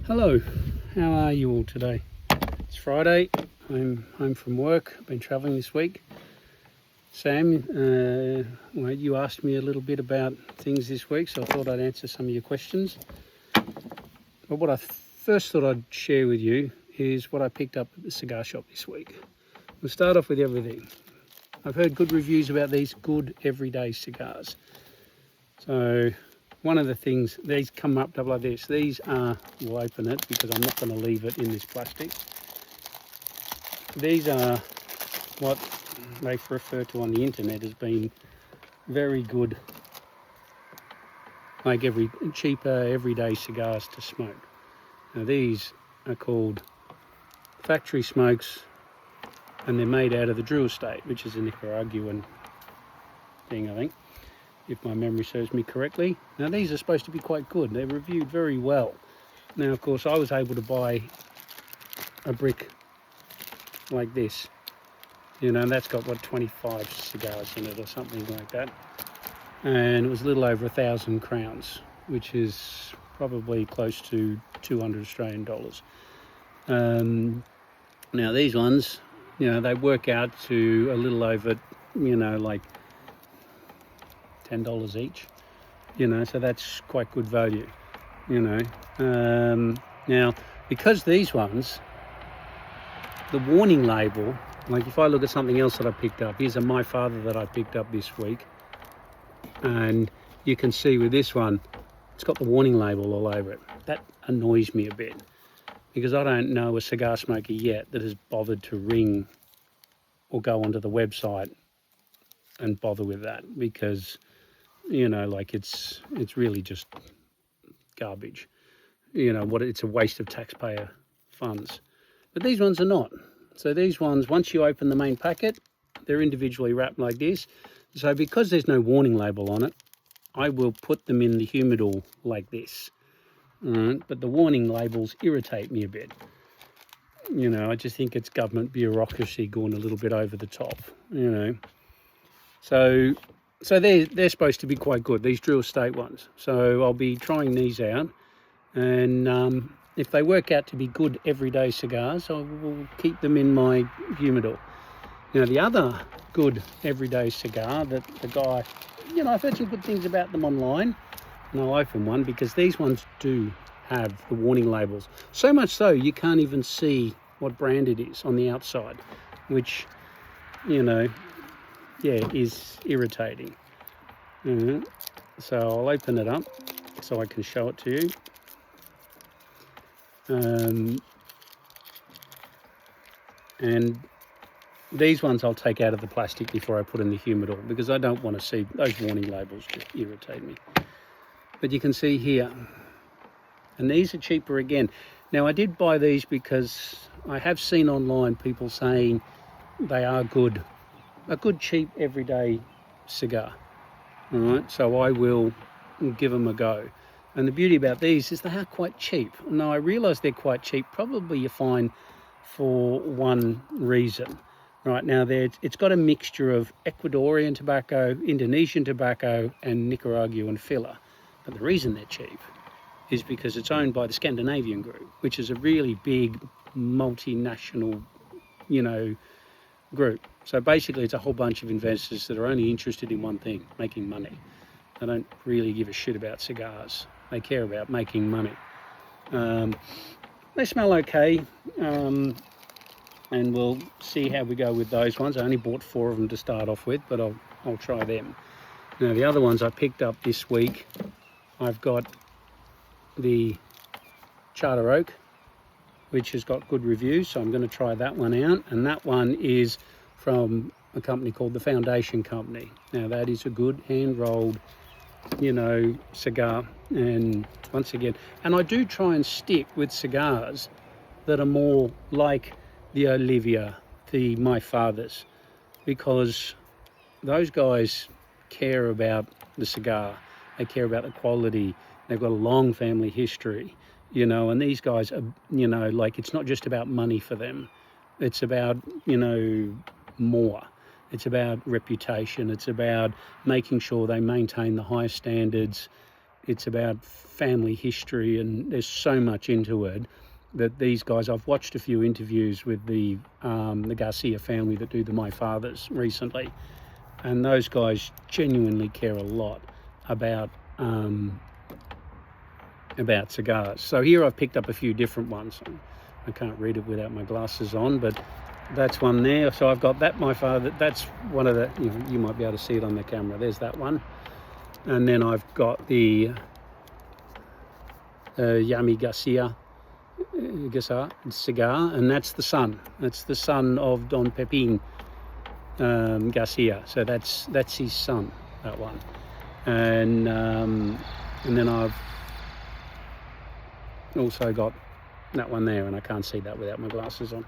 Hello, how are you all today? It's Friday, I'm home from work, I've been travelling this week. Sam, you asked me a little bit about things this week, so I thought I'd answer some of your questions. But what I first thought I'd share with you is what I picked up at the cigar shop this week. We'll start off with everything. I've heard good reviews about these good everyday cigars. So one of the things, these come up like this. These are, we'll open it because I'm not going to leave it in this plastic. These are what they refer to on the internet as being very good, like cheaper everyday cigars to smoke. Now these are called factory smokes, and they're made out of the Drew estate, which is a Nicaraguan thing, I think, if my memory serves me correctly. Now these are supposed to be quite good. They're reviewed very well. Now of course I was able to buy a brick like this, and that's got what, 25 cigars in it or something like that, and it was a little over 1,000 crowns, which is probably close to 200 Australian dollars. Now these ones, they work out to a little over, like $10 each, so that's quite good value, Now, because these ones, the warning label, like if I look at something else that I picked up, here's a My Father that I picked up this week, and you can see with this one, it's got the warning label all over it. That annoys me a bit, because I don't know a cigar smoker yet that has bothered to ring or go onto the website and bother with that, because it's really just garbage. It's a waste of taxpayer funds. But these ones are not. So these ones, once you open the main packet, they're individually wrapped like this. So because there's no warning label on it, I will put them in the humidor like this. But the warning labels irritate me a bit. I just think it's government bureaucracy going a little bit over the top, So they're supposed to be quite good, these Drew Estate ones. So I'll be trying these out, and if they work out to be good everyday cigars, I will keep them in my humidor. Now the other good everyday cigar that the guy, I've heard some good things about them online, and I'll open one because these ones do have the warning labels. So much so you can't even see what brand it is on the outside, which, is irritating. So I'll open it up so I can show it to you. And these ones I'll take out of the plastic before I put in the humidor, because I don't want to see those warning labels, just irritate me. But you can see here, and these are cheaper again. Now I did buy these because I have seen online people saying they are good, a good cheap everyday cigar. All right, so I will give them a go. And the beauty about these is they are quite cheap. Now I realise they're quite cheap, probably you find for one reason. Right now it's got a mixture of Ecuadorian tobacco, Indonesian tobacco and Nicaraguan filler. But the reason they're cheap is because it's owned by the Scandinavian group, which is a really big multinational, group. So basically it's a whole bunch of investors that are only interested in one thing, making money. They don't really give a shit about cigars. They care about making money. They smell okay, and we'll see how we go with those ones. I only bought 4 of them to start off with, but I'll try them. Now the other ones I picked up this week, I've got the Charter Oak, which has got good reviews, so I'm going to try that one out. And that one is from a company called the Foundation Company. Now that is a good hand-rolled, cigar. And once again, and I do try and stick with cigars that are more like the Olivia, the My Fathers, because those guys care about the cigar. They care about the quality. They've got a long family history, and these guys are, like, it's not just about money for them. It's about, more. It's about reputation. It's about making sure they maintain the highest standards, it's about family history, and there's so much into it that these guys, I've watched a few interviews with the Garcia family that do the My Fathers recently, and those guys genuinely care a lot about cigars. So here I've picked up a few different ones. I can't read it without my glasses on, but that's one there. So I've got that My Father. That's one of the, you might be able to see it on the camera. There's that one. And then I've got the Yami Garcia cigar, and that's the son. That's the son of Don Pepin Garcia. So that's his son, that one. And then I've also got that one there, and I can't see that without my glasses on,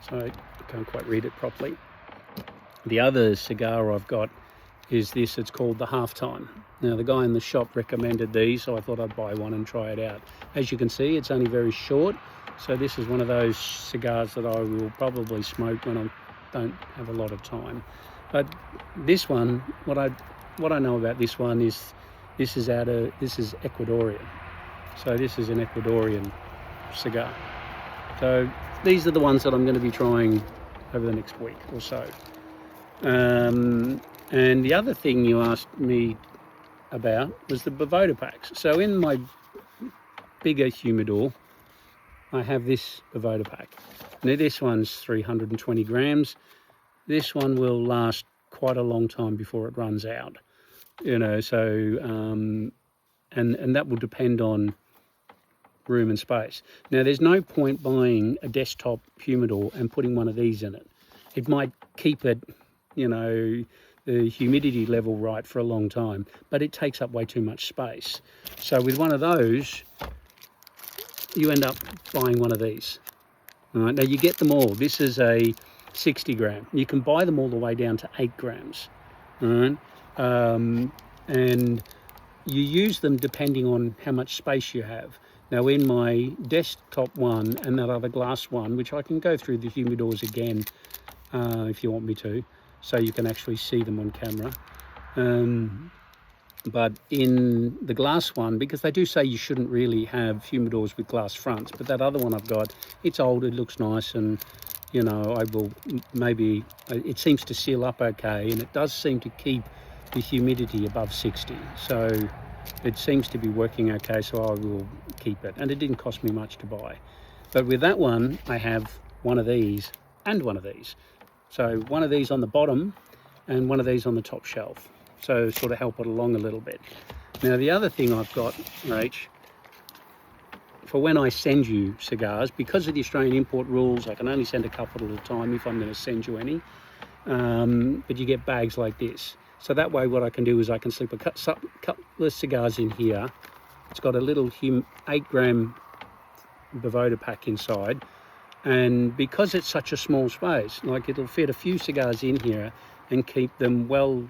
so I can't quite read it properly. The other cigar I've got is this. It's called the Halftime. Now, the guy in the shop recommended these, so I thought I'd buy one and try it out. As you can see, it's only very short, so this is one of those cigars that I will probably smoke when I don't have a lot of time. But this one, what I know about this one is this is Ecuadorian. So this is an Ecuadorian cigar. So these are the ones that I'm going to be trying over the next week or so. And the other thing you asked me about was the Boveda packs. So in my bigger humidor, I have this Boveda pack. Now this one's 320 grams. This one will last quite a long time before it runs out. So and that will depend on room and space. Now, there's no point buying a desktop humidor and putting one of these in it. It might keep it, the humidity level right for a long time, but it takes up way too much space. So with one of those, you end up buying one of these. All right, now you get them all. This is a 60 gram. You can buy them all the way down to 8 grams. All right, and you use them depending on how much space you have. Now, in my desktop one and that other glass one, which I can go through the humidors again if you want me to, so you can actually see them on camera. But in the glass one, because they do say you shouldn't really have humidors with glass fronts, but that other one I've got, it's old, it looks nice, and I will maybe, it seems to seal up okay, and it does seem to keep the humidity above 60. So it seems to be working okay, so I will keep it. And it didn't cost me much to buy. But with that one, I have one of these and one of these. So one of these on the bottom and one of these on the top shelf. So sort of help it along a little bit. Now, the other thing I've got, Rach, for when I send you cigars, because of the Australian import rules, I can only send a couple at a time if I'm going to send you any. But you get bags like this. So that way what I can do is I can slip a couple of cigars in here. It's got a little 8 gram Boveda pack inside. And because it's such a small space, like it'll fit a few cigars in here and keep them well,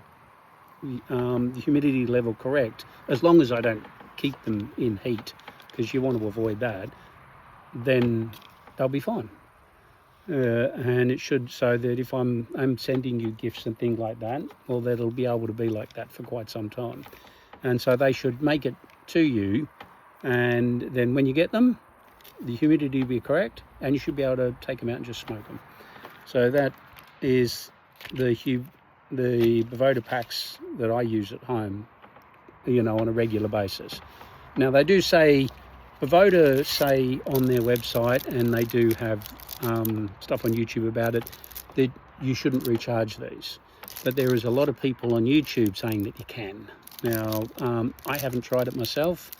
the humidity level correct, as long as I don't keep them in heat, because you want to avoid that, then they'll be fine. And it should, so that if I'm sending you gifts and things like that, well, that'll be able to be like that for quite some time. And so they should make it to you, and then when you get them, the humidity will be correct, and you should be able to take them out and just smoke them. So that is the Boveda packs that I use at home, on a regular basis. Now, they do say, Boveda say on their website, and they do have stuff on YouTube about it, that you shouldn't recharge these. But there is a lot of people on YouTube saying that you can. Now, I haven't tried it myself.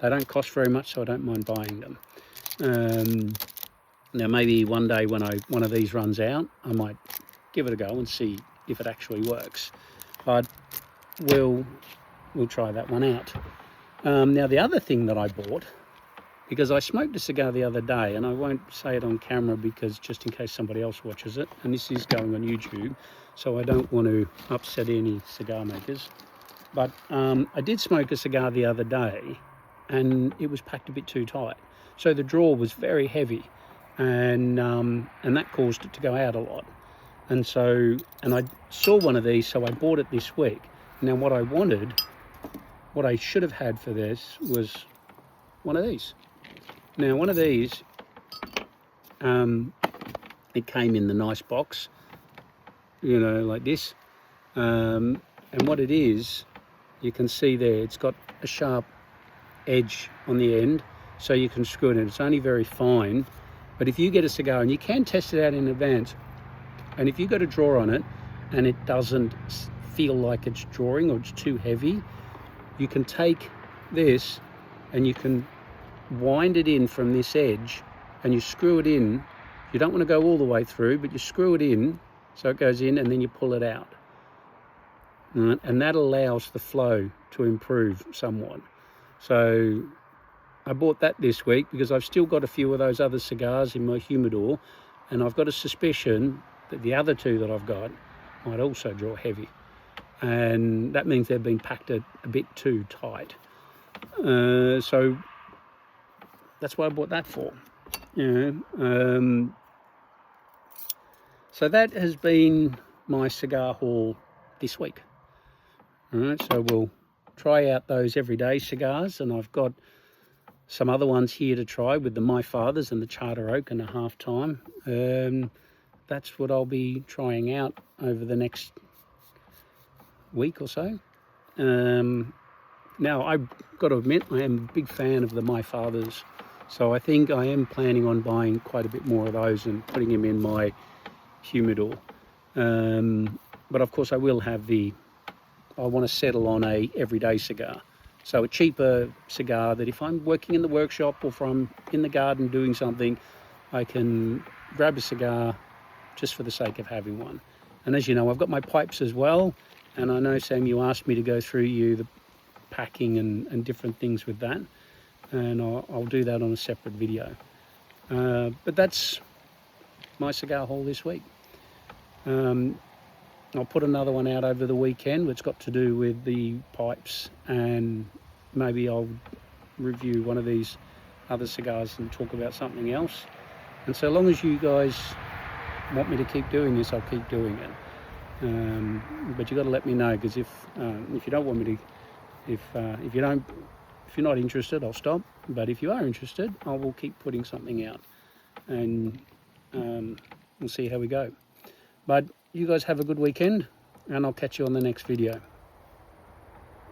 They don't cost very much, so I don't mind buying them. Now, maybe one day when one of these runs out, I might give it a go and see if it actually works. But we'll try that one out. Now, the other thing that I bought, because I smoked a cigar the other day, and I won't say it on camera because just in case somebody else watches it, and this is going on YouTube, so I don't want to upset any cigar makers. But I did smoke a cigar the other day, and it was packed a bit too tight. So the drawer was very heavy, and that caused it to go out a lot. And I saw one of these, so I bought it this week. Now, what I wanted what I should have had for this was one of these. Now, one of these, it came in the nice box, you know, like this. And what it is, you can see there, it's got a sharp edge on the end, so you can screw it in. It's only very fine, but if you get a cigar, and you can test it out in advance, and if you got a draw on it and it doesn't feel like it's drawing or it's too heavy, you can take this and you can wind it in from this edge and you screw it in. You don't want to go all the way through, but you screw it in so it goes in, and then you pull it out. Right? And that allows the flow to improve somewhat. So I bought that this week because I've still got a few of those other cigars in my humidor, and I've got a suspicion that the other two that I've got might also draw heavy, and that means they've been packed a bit too tight. So that's what I bought that for. So that has been my cigar haul this week. All right, so we'll try out those everyday cigars, and I've got some other ones here to try with the My Fathers and the Charter Oak and a Half Time. That's what I'll be trying out over the next week or so. Now, I've got to admit, I am a big fan of the My Fathers, so I think I am planning on buying quite a bit more of those and putting them in my humidor. But of course I will have I want to settle on a everyday cigar, so a cheaper cigar that if I'm working in the workshop or if I'm in the garden doing something, I can grab a cigar just for the sake of having one. And as you know, I've got my pipes as well, and I know, Sam, you asked me to go through the packing and different things with that, and I'll do that on a separate video. But that's my cigar haul this week. I'll put another one out over the weekend which got to do with the pipes, and maybe I'll review one of these other cigars and talk about something else. And so long as you guys want me to keep doing this, I'll keep doing it. But you got to let me know, because if you don't want me to, if you're not interested, I'll stop. But if you are interested, I will keep putting something out, and we'll see how we go. But you guys have a good weekend, and I'll catch you on the next video.